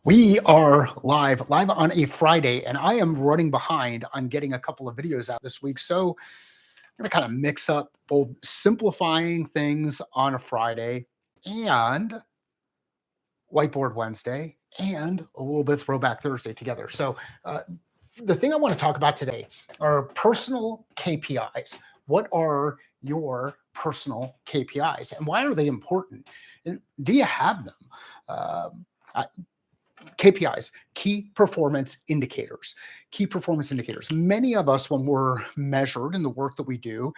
We are live on a Friday, and I am running behind on getting a couple of videos out this week. So I'm going to kind of mix up both simplifying things on a Friday and Whiteboard Wednesday and a little bit Throwback Thursday together. So the thing I want to talk about today are personal KPIs. What are your personal KPIs and why are they important? And do you have them? I, KPIs, key performance indicators. Key performance indicators. Many of us, when we're measured in the work that we do,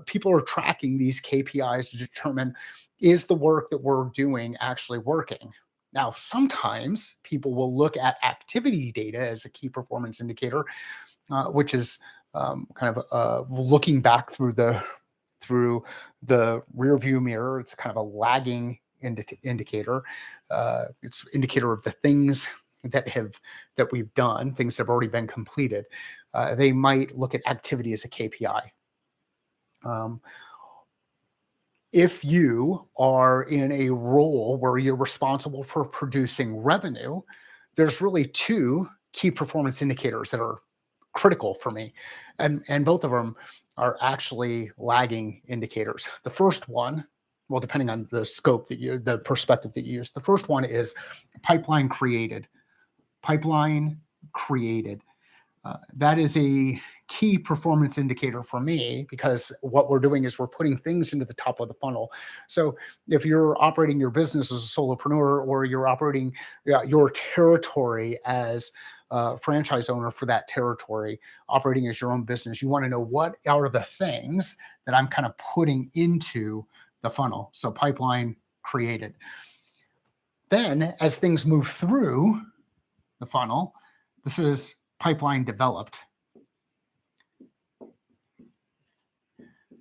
people are tracking these KPIs to determine, is the work that we're doing actually working? Now, sometimes people will look at activity data as a key performance indicator, which is kind of looking back through the rear view mirror. It's kind of a lagging indicator. It's indicator of the things that we've done, things that have already been completed. They might look at activity as a KPI. If you are in a role where you're responsible for producing revenue, there's really two key performance indicators that are critical for me, and both of them are actually lagging indicators. The first one, well, depending on the scope the perspective that you use, the first one is pipeline created. Pipeline created. That is a key performance indicator for me because what we're doing is we're putting things into the top of the funnel. So if you're operating your business as a solopreneur or you're operating your territory as a franchise owner for that territory, operating as your own business, you want to know what are the things that I'm kind of putting into the funnel. So pipeline created. Then as things move through the funnel, this is pipeline developed.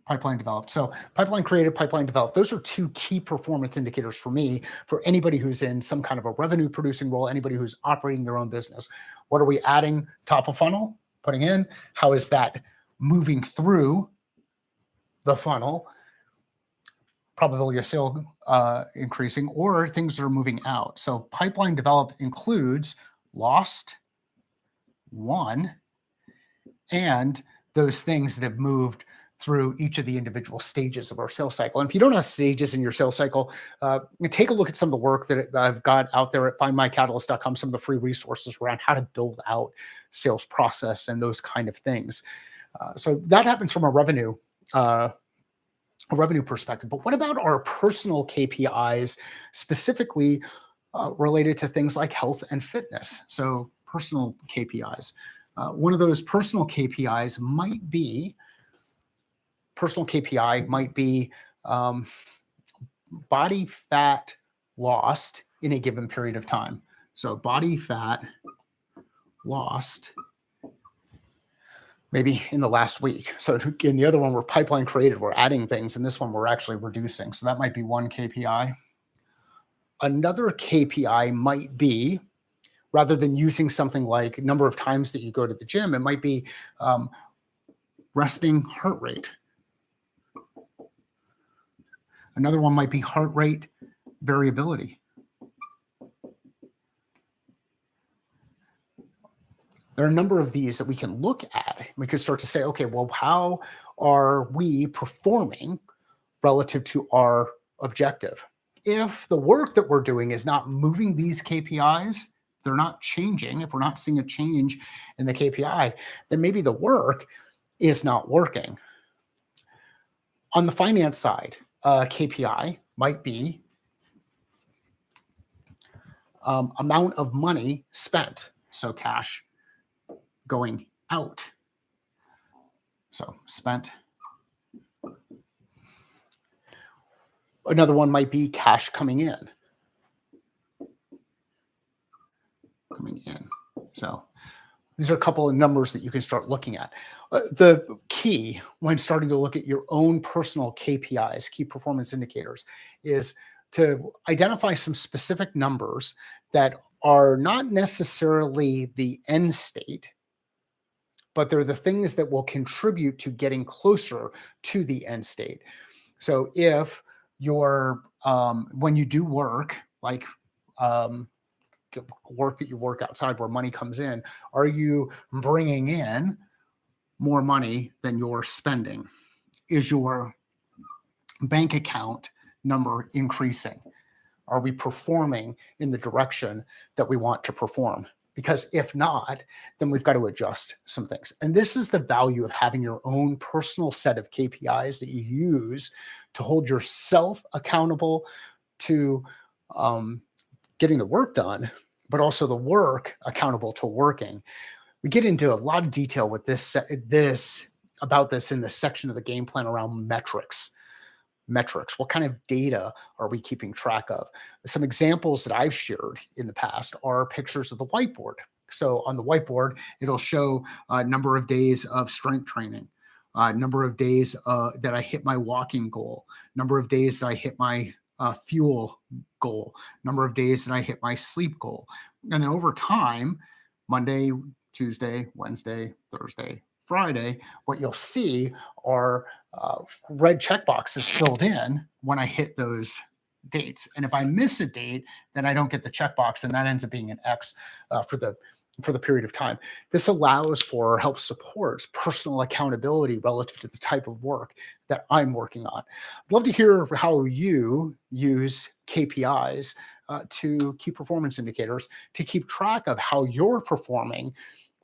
Pipeline developed. So pipeline created, pipeline developed. Those are two key performance indicators for me, for anybody who's in some kind of a revenue producing role, anybody who's operating their own business. What are we adding top of funnel, putting in? How is that moving through the funnel? Probability of sale increasing, or things that are moving out. So pipeline developed includes lost, won, and those things that have moved through each of the individual stages of our sales cycle. And if you don't have stages in your sales cycle, take a look at some of the work that I've got out there at findmycatalyst.com, some of the free resources around how to build out sales process and those kind of things. So that happens from a revenue perspective. But what about our personal KPIs, specifically related to things like health and fitness? So personal KPIs. One of those personal KPIs might be body fat lost in a given period of time. So body fat lost maybe in the last week. So in the other one, we're pipeline created, we're adding things. And this one, we're actually reducing. So that might be one KPI. Another KPI might be, rather than using something like number of times that you go to the gym, it might be resting heart rate. Another one might be heart rate variability. There are a number of these that we can look at. We could start to say, okay, well, how are we performing relative to our objective? If the work that we're doing is not moving these KPIs, they're not changing, if we're not seeing a change in the KPI, then maybe the work is not working. On the finance side, KPI might be amount of money spent. So cash going out. So spent. Another one might be cash coming in. Coming in. So these are a couple of numbers that you can start looking at. The key when starting to look at your own personal KPIs, key performance indicators, is to identify some specific numbers that are not necessarily the end state, but they're the things that will contribute to getting closer to the end state. So if you're, when you do work, like work that you work outside where money comes in, are you bringing in more money than you're spending? Is your bank account number increasing? Are we performing in the direction that we want to perform? Because if not, then we've got to adjust some things. And this is the value of having your own personal set of KPIs that you use to hold yourself accountable to um, getting the work done, but also the work accountable to working. We get into a lot of detail with this about this in the section of the game plan around metrics. What kind of data are we keeping track of? Some examples that I've shared in the past are pictures of the whiteboard. So on the whiteboard, it'll show a number of days of strength training, number of days that I hit my walking goal, number of days that I hit my fuel goal, number of days that I hit my sleep goal. And then over time, Monday, Tuesday, Wednesday, Thursday, Friday, what you'll see are red check boxes filled in when I hit those dates. And if I miss a date, then I don't get the checkbox, and that ends up being an X for the period of time. This allows for or helps support personal accountability relative to the type of work that I'm working on. I'd love to hear how you use KPIs to key performance indicators to keep track of how you're performing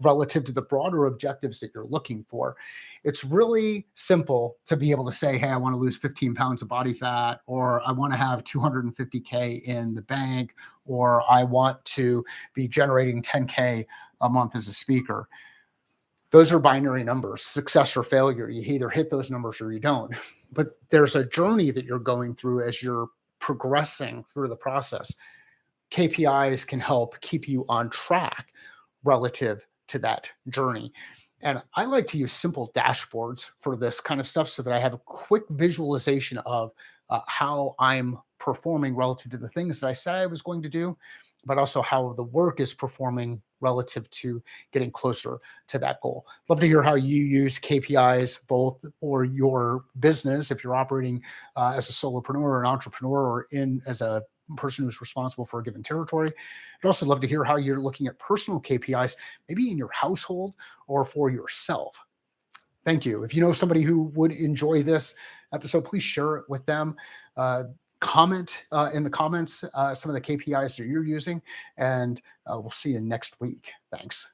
relative to the broader objectives that you're looking for. It's really simple to be able to say, hey, I want to lose 15 pounds of body fat, or I want to have 250K in the bank, or I want to be generating 10K a month as a speaker. Those are binary numbers, success or failure. You either hit those numbers or you don't. But there's a journey that you're going through as you're progressing through the process. KPIs can help keep you on track relative to that journey. And I like to use simple dashboards for this kind of stuff so that I have a quick visualization of how I'm performing relative to the things that I said I was going to do, but also how the work is performing relative to getting closer to that goal. Love to hear how you use KPIs both for your business, if you're operating as a solopreneur or an entrepreneur, or in as a person who's responsible for a given territory. I'd also love to hear how you're looking at personal KPIs, maybe in your household or for yourself. Thank you. If you know somebody who would enjoy this episode, please share it with them. Uh, Comment in the comments some of the KPIs that you're using, and we'll see you next week. Thanks.